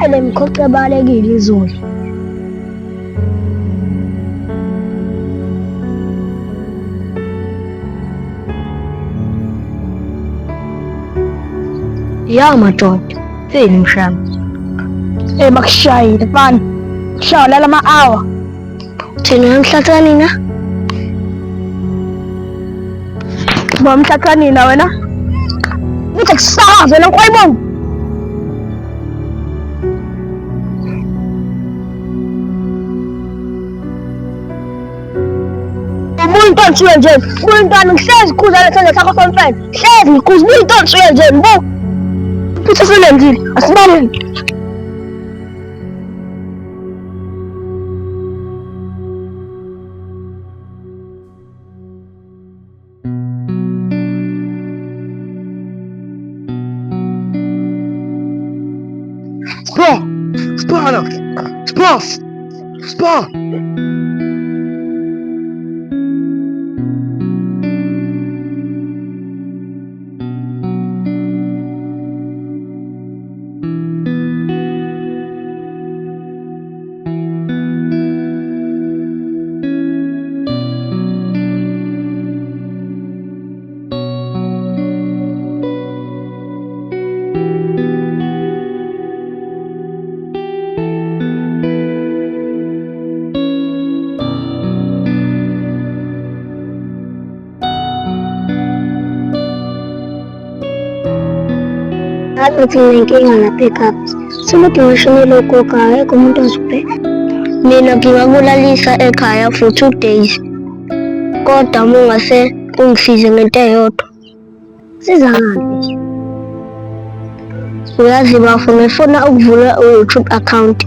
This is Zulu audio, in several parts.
le mikhoqo ebalekile izolo. Ya madoda, fini mshana. Bakushayile mfana. Kushaya lala ma-hour. Thina namhlanje nina? Mhlaka nina wena? Ngithi kusakaze wena kwayibona. Umuntu onsuye nje, umntwana ngihlezi ikhuza lesandla sakho somfene. Hlezi ngikhuza umuntu onsuye nje, mbo. Futhi selenzile, asibaleni. Spar! Ngathi nginenkinga lapha ekhaya. Selokhu ngishonile ugogo, akekho umuntu ozibheka. Mina ngingakulalisa ekhaya for 2 days. Kodwa uma ungase ungisize ngento eyodwa. Siza ngaphi? Uyazi bafuna ngifuna ukuvula u-YouTube account.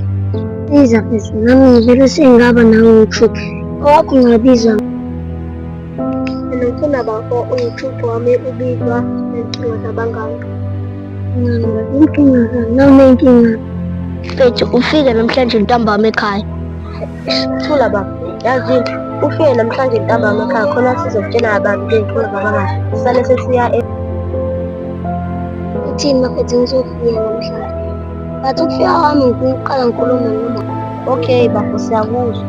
Siza phezulu nami ngivele sengaba nawo u-YouTube. Owakho ungabiza. Mina ngifuna bafo u-YouTube wami ubizwa nenkinga zabangani. Inkinga. Mfethu ufike namhlanje ntambama ekhaya. Thula baba. Yazi ufike namhlanje ntambama ekhaya khona sizokutshela abantu ngey'nkinga zabangani. Sisale sesiya Uthini mafethu ngizofika namhlanje? Bathi ukufika kwami ukuqala ngikhuluma noma. Okay bafo, siyakuzwa.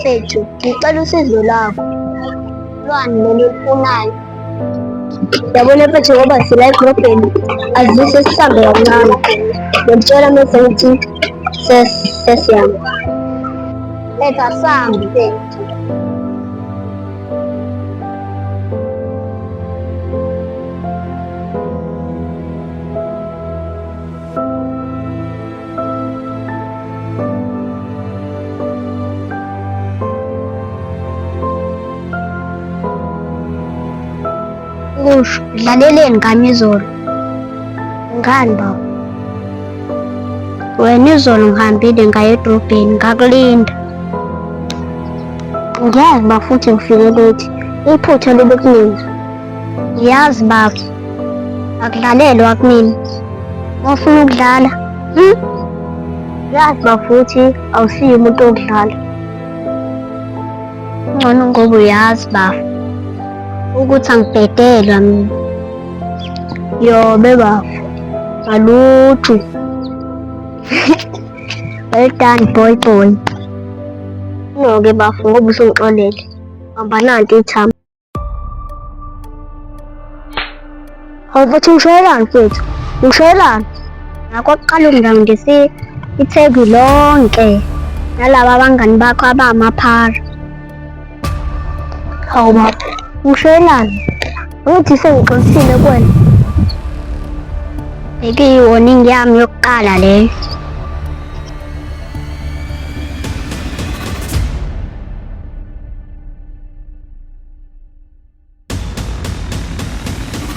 Mfethu, ngicela usizo lakho. Lwani lolu olufunayo. Yabona mfethu ngoba sila edrobheni azise sihambe kancane. Ngikutshela mase ngithi sesiyama. Letha sambe mfethu. Usho, dlaleleni ngami izolo. Ngani baba? Wena izolo ngihambile ngaya edrobheni ngakulinda. Ngiyazi baba futhi ngifike late. Iphutha libe kuningi. Ngiyazi baba. Akudlalelwa kumina. Uma ufuna ukudlala, yazi bafuthi awusiyo umuntu wokudlala. Ngcono ngoba uyazi bafu ukuthi angibhedelwa mina. Yobe bafu, alutho. Well done boy. No-ke bafu ngoba usungixolele. Hamba nanti ithamba. Hawu bathi ngishayelani mfethu? Ngishayelani? Nakho kuqala ungangidisi itheku lonke. Nalaba abangani bakho abamaphara. Hawu baba, ngishayelani? Ngithi sengixolisile kuwena. Bekuyi-warning yami yokuqala leyo.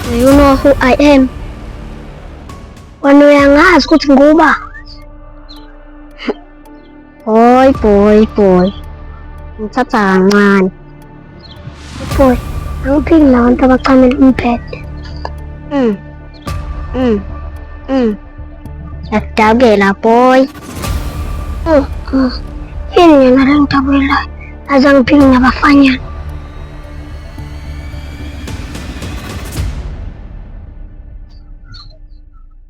Do you know who I am? Wena uyangazi ukuthi nguba? Boy. Ngithatha kancane. Boy, angiphiki nabantu abacamela umphethe. Yakudabukela boy. Yini yena le ngidabukelayo? Aze angiphiki nabafanyana.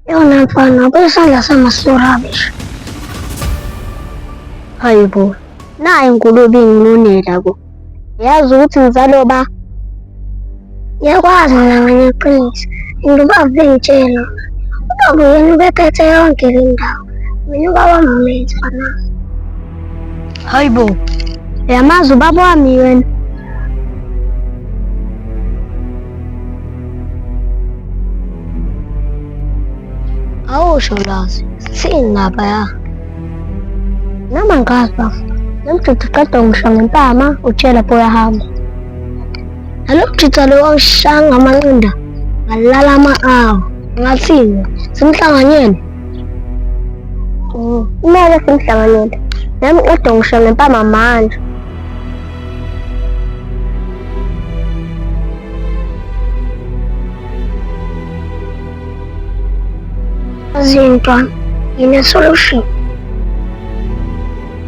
Yona mfana, kwesandla samasorabish. Hayibo, naye ingulube inginonela ko. Yazi ukuthi ngizalo ba? Yakwazi mina nganye iqiniso. Ngiba vengitshela. Ubaba yena ubephethe yonke le ndawo. Mina ubaba mamenzi fana. Hayibo, yamazi ubaba wami wena. Awusho lazi, sithini lapha ya? Noma ngazi bafu, namjuthu qeda ungisho ngempama, utshela pho uyahamba. Nalo mjuthu lo wangishanga amanqinda, ngalala ama-awa, ngathini, simhlanganyele. Kumele simhlanganyele, nami qeda ungisho ngempama manje. Zintwana, ngine-solution.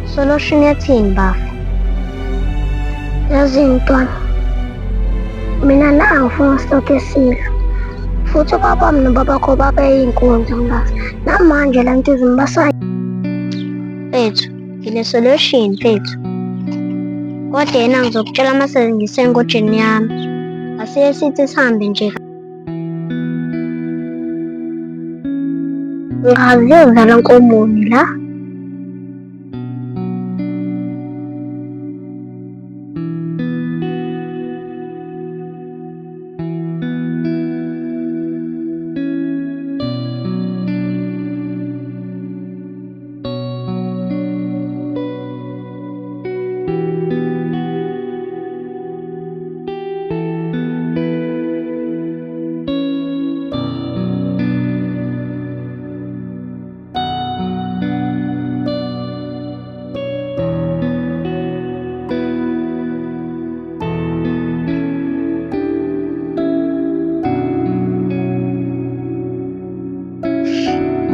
Solution yathini bafu? Yazi ntwana, mina la angifuna stock esidlo. Futhi ubaba wami nobabakho babeyinkunzi ngazi. Namanje la nto izimbasayo. Fethu, ngine-solution fethu. Kodwa yena ngizokutshela mase ngisengojeni yami. Asiye sithi sihambe nje. Ngaziyodlala nkomoni la.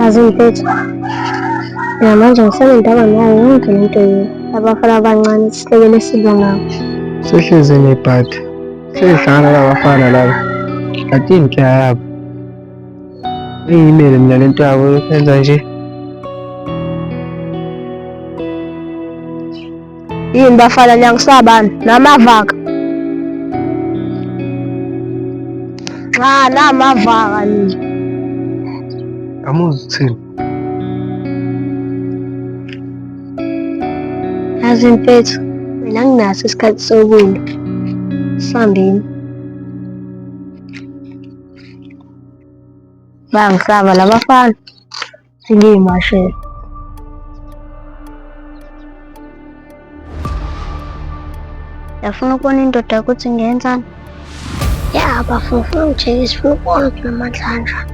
Yazi mfethu, mina manje ngisenendaba nayo yonke lento yini. Abafana abancane sihlekele silwa ngabo. Sehlezi nebhadi, sehlangana labafana laba, kanti inkinga yabo engiyimele mina lento yabo yenza nje. Yini bafana niyangisabani namavaka? Namavaka nini? Amuzi uthini? Yazi mfethu, mina nginaso isikhathi sokulwa. Sihambeni. Bangisaba labafana. Singiyimashela. Yafuna ukubona indoda ukuthi ngiyenzani? Ya, bafuna ungijikisa, sifuna ukubona ukuthi namandla kanjani.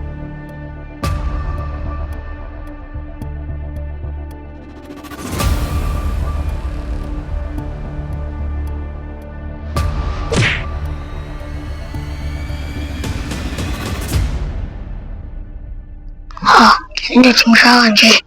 Ha, indethi ngishaka nje.